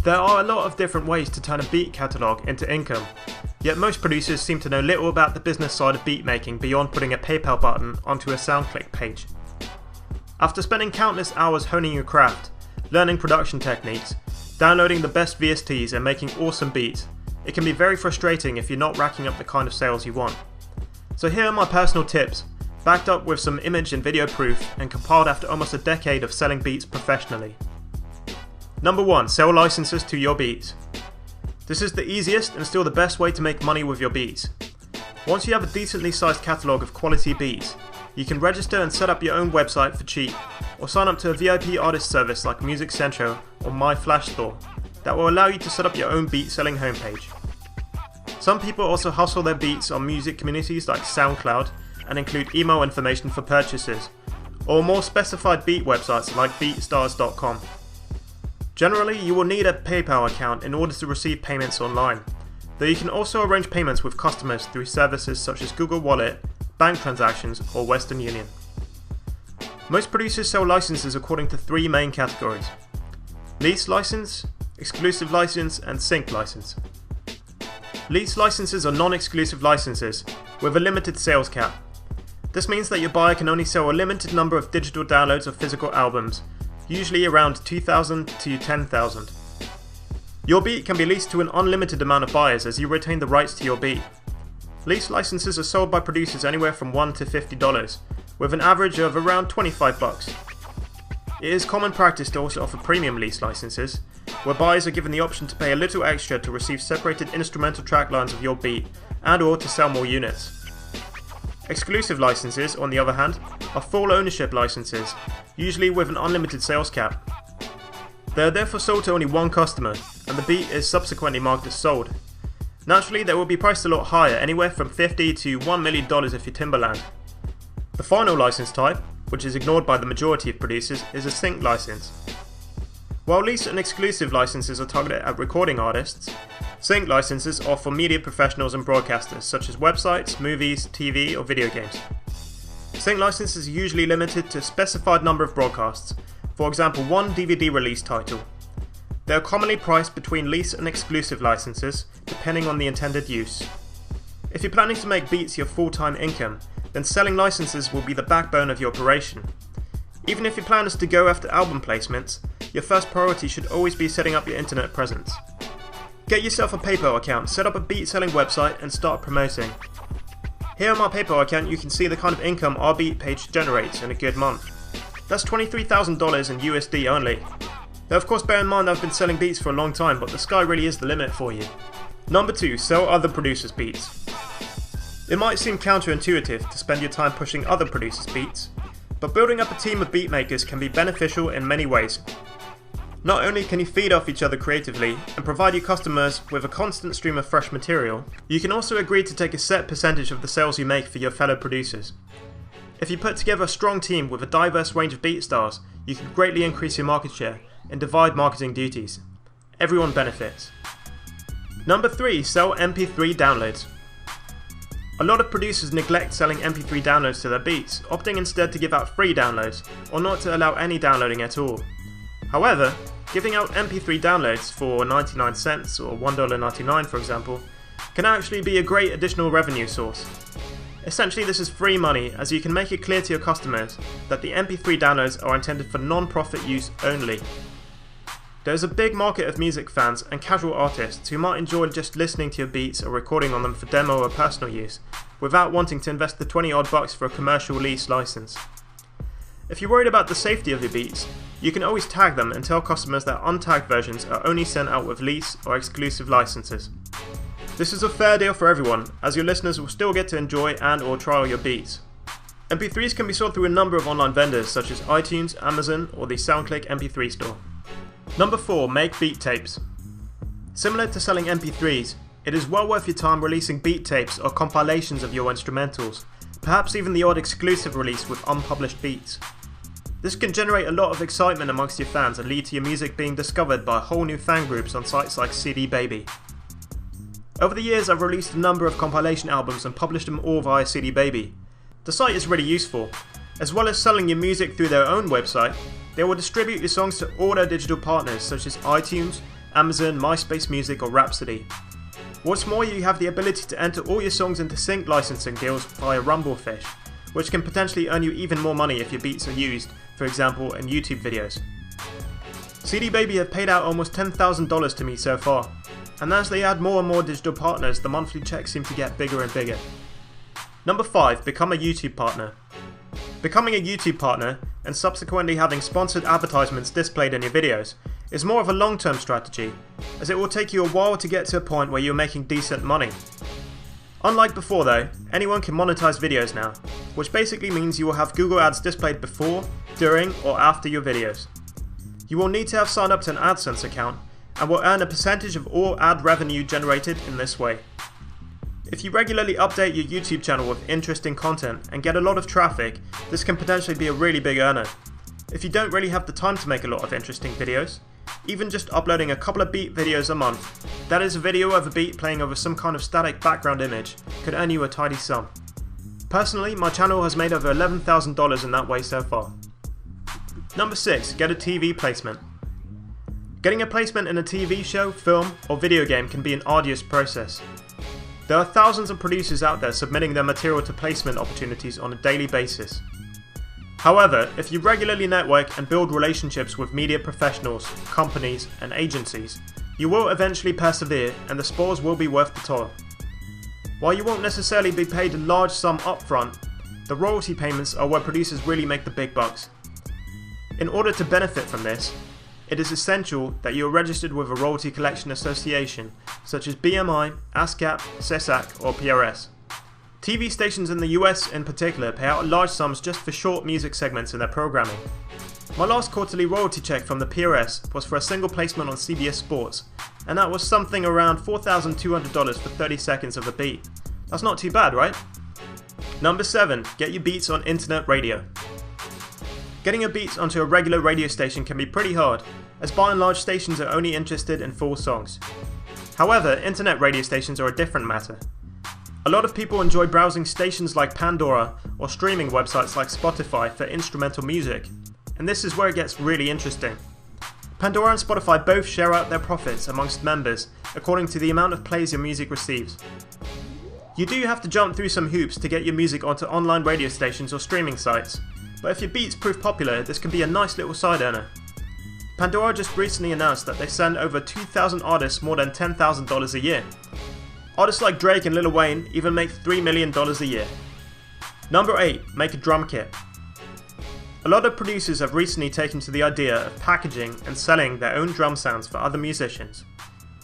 There are a lot of different ways to turn a beat catalogue into income, yet most producers seem to know little about the business side of beat making beyond putting a PayPal button onto a SoundClick page. After spending countless hours honing your craft, learning production techniques, downloading the best VSTs and making awesome beats, it can be very frustrating if you're not racking up the kind of sales you want. So here are my personal tips, backed up with some image and video proof and compiled after almost a decade of selling beats professionally. Number 1. Sell licenses to your beats. This is the easiest and still the best way to make money with your beats. Once you have a decently sized catalogue of quality beats, you can register and set up your own website for cheap, or sign up to a VIP artist service like Music Central or My Flash Store that will allow you to set up your own beat selling homepage. Some people also hustle their beats on music communities like SoundCloud and include email information for purchases, or more specified beat websites like beatstars.com. Generally, you will need a PayPal account in order to receive payments online, though you can also arrange payments with customers through services such as Google Wallet, bank transactions, or Western Union. Most producers sell licenses according to 3 main categories: lease license, exclusive license, and sync license. Lease licenses are non-exclusive licenses with a limited sales cap. This means that your buyer can only sell a limited number of digital downloads of physical albums, usually around 2,000 to 10,000. Your beat can be leased to an unlimited amount of buyers as you retain the rights to your beat. Lease licenses are sold by producers anywhere from $1 to $50, with an average of around $25. It is common practice to also offer premium lease licenses, where buyers are given the option to pay a little extra to receive separated instrumental track lines of your beat and/or to sell more units. Exclusive licenses, on the other hand, are full ownership licenses, usually with an unlimited sales cap. They are therefore sold to only one customer, and the beat is subsequently marked as sold. Naturally, they will be priced a lot higher, anywhere from $50 to $1 million if you're Timbaland. The final license type, which is ignored by the majority of producers, is a sync license. While lease and exclusive licenses are targeted at recording artists, sync licenses are for media professionals and broadcasters such as websites, movies, TV, or video games. Sync licenses are usually limited to a specified number of broadcasts, for example 1 DVD release title. They are commonly priced between lease and exclusive licenses, depending on the intended use. If you're planning to make beats your full-time income, then selling licenses will be the backbone of your operation. Even if your plan is to go after album placements, your first priority should always be setting up your internet presence. Get yourself a PayPal account, set up a beat selling website, and start promoting. Here on my PayPal account you can see the kind of income our beat page generates in a good month. That's $23,000 in USD only. Now of course bear in mind I've been selling beats for a long time, but the sky really is the limit for you. Number 2. Sell other producers' beats. It might seem counterintuitive to spend your time pushing other producers' beats, but building up a team of beat makers can be beneficial in many ways. Not only can you feed off each other creatively and provide your customers with a constant stream of fresh material, you can also agree to take a set percentage of the sales you make for your fellow producers. If you put together a strong team with a diverse range of beat styles, you can greatly increase your market share and divide marketing duties. Everyone benefits. Number 3. Sell MP3 downloads. A lot of producers neglect selling MP3 downloads to their beats, opting instead to give out free downloads, or not to allow any downloading at all. However, giving out MP3 downloads for 99 cents or $1.99 for example, can actually be a great additional revenue source. Essentially this is free money, as you can make it clear to your customers that the MP3 downloads are intended for non-profit use only. There is a big market of music fans and casual artists who might enjoy just listening to your beats or recording on them for demo or personal use, without wanting to invest the 20 odd bucks for a commercial lease license. If you're worried about the safety of your beats, you can always tag them and tell customers that untagged versions are only sent out with lease or exclusive licenses. This is a fair deal for everyone, as your listeners will still get to enjoy and or trial your beats. MP3s can be sold through a number of online vendors such as iTunes, Amazon, or the SoundClick MP3 store. Number 4. Make beat tapes. Similar to selling MP3s, it is well worth your time releasing beat tapes or compilations of your instrumentals, perhaps even the odd exclusive release with unpublished beats. This can generate a lot of excitement amongst your fans and lead to your music being discovered by whole new fan groups on sites like CD Baby. Over the years I've released a number of compilation albums and published them all via CD Baby. The site is really useful. As well as selling your music through their own website, they will distribute your songs to all their digital partners such as iTunes, Amazon, MySpace Music or Rhapsody. What's more, you have the ability to enter all your songs into sync licensing deals via Rumblefish, which can potentially earn you even more money if your beats are used, for example in YouTube videos. CD Baby have paid out almost $10,000 to me so far, and as they add more and more digital partners, the monthly checks seem to get bigger and bigger. Number 5. Become a YouTube partner. Becoming a YouTube partner, and subsequently having sponsored advertisements displayed in your videos, is more of a long-term strategy, as it will take you a while to get to a point where you're making decent money. Unlike before though, anyone can monetize videos now, which basically means you will have Google Ads displayed before, during, or after your videos. You will need to have signed up to an AdSense account, and will earn a percentage of all ad revenue generated in this way. If you regularly update your YouTube channel with interesting content and get a lot of traffic, this can potentially be a really big earner. If you don't really have the time to make a lot of interesting videos, even just uploading a couple of beat videos a month, that is a video of a beat playing over some kind of static background image, could earn you a tidy sum. Personally, my channel has made over $11,000 in that way so far. Number 6. Get a TV placement. Getting a placement in a TV show, film, or video game can be an arduous process. There are thousands of producers out there submitting their material to placement opportunities on a daily basis. However, if you regularly network and build relationships with media professionals, companies, and agencies, you will eventually persevere and the spoils will be worth the toil. While you won't necessarily be paid a large sum upfront, the royalty payments are where producers really make the big bucks. In order to benefit from this, it is essential that you are registered with a royalty collection association such as BMI, ASCAP, SESAC or PRS. TV stations in the US in particular pay out large sums just for short music segments in their programming. My last quarterly royalty check from the PRS was for a single placement on CBS Sports, and that was something around $4,200 for 30 seconds of a beat. That's not too bad, right? Number 7. Get your beats on internet radio. Getting your beats onto a regular radio station can be pretty hard, as by and large stations are only interested in full songs. However, internet radio stations are a different matter. A lot of people enjoy browsing stations like Pandora or streaming websites like Spotify for instrumental music, and this is where it gets really interesting. Pandora and Spotify both share out their profits amongst members according to the amount of plays your music receives. You do have to jump through some hoops to get your music onto online radio stations or streaming sites, but if your beats prove popular, this can be a nice little side earner. Pandora just recently announced that they send over 2,000 artists more than $10,000 a year. Artists like Drake and Lil Wayne even make $3 million a year. Number 8. Make a drum kit. A lot of producers have recently taken to the idea of packaging and selling their own drum sounds for other musicians.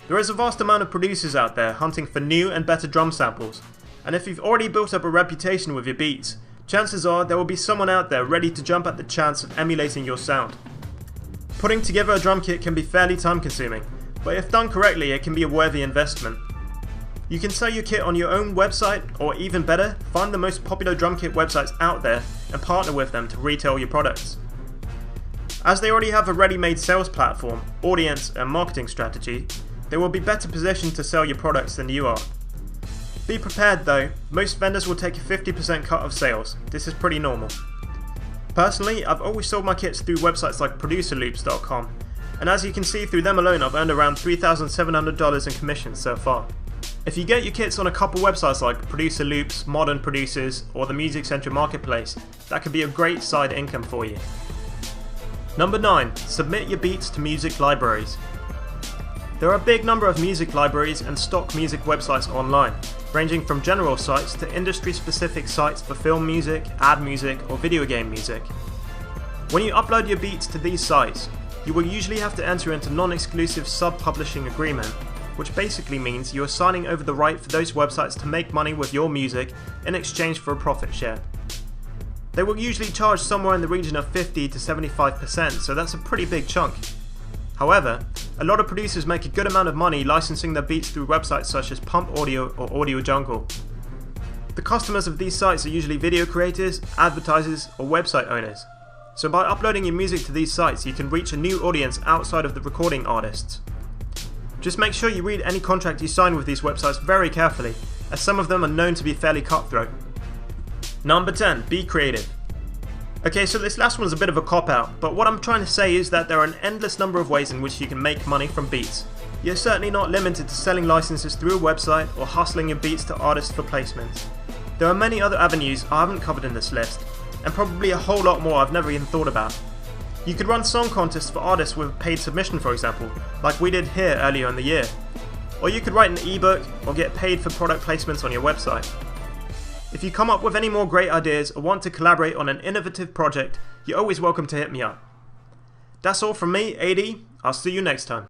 There is a vast amount of producers out there hunting for new and better drum samples, and if you've already built up a reputation with your beats, chances are there will be someone out there ready to jump at the chance of emulating your sound. Putting together a drum kit can be fairly time consuming, but if done correctly it can be a worthy investment. You can sell your kit on your own website, or even better, find the most popular drum kit websites out there and partner with them to retail your products. As they already have a ready-made sales platform, audience and marketing strategy, they will be better positioned to sell your products than you are. Be prepared though, most vendors will take a 50% cut of sales. This is pretty normal. Personally, I've always sold my kits through websites like producerloops.com, and as you can see, through them alone I've earned around $3,700 in commissions so far. If you get your kits on a couple websites like Producer Loops, Modern Producers, or the Music Central Marketplace, that could be a great side income for you. Number 9. Submit your beats to music libraries. There are a big number of music libraries and stock music websites online, ranging from general sites to industry-specific sites for film music, ad music, or video game music. When you upload your beats to these sites, you will usually have to enter into non-exclusive sub-publishing agreement, which basically means you are signing over the right for those websites to make money with your music in exchange for a profit share. They will usually charge somewhere in the region of 50 to 75%, so that's a pretty big chunk. However, a lot of producers make a good amount of money licensing their beats through websites such as Pump Audio or Audio Jungle. The customers of these sites are usually video creators, advertisers, or website owners. So by uploading your music to these sites, you can reach a new audience outside of the recording artists. Just make sure you read any contract you sign with these websites very carefully, as some of them are known to be fairly cutthroat. Number 10. Be creative. Okay, so this last one's a bit of a cop-out, but what I'm trying to say is that there are an endless number of ways in which you can make money from beats. You're certainly not limited to selling licenses through a website or hustling your beats to artists for placements. There are many other avenues I haven't covered in this list, and probably a whole lot more I've never even thought about. You could run song contests for artists with paid submission, for example, like we did here earlier in the year. Or you could write an ebook or get paid for product placements on your website. If you come up with any more great ideas or want to collaborate on an innovative project, you're always welcome to hit me up. That's all from me, AD. I'll see you next time.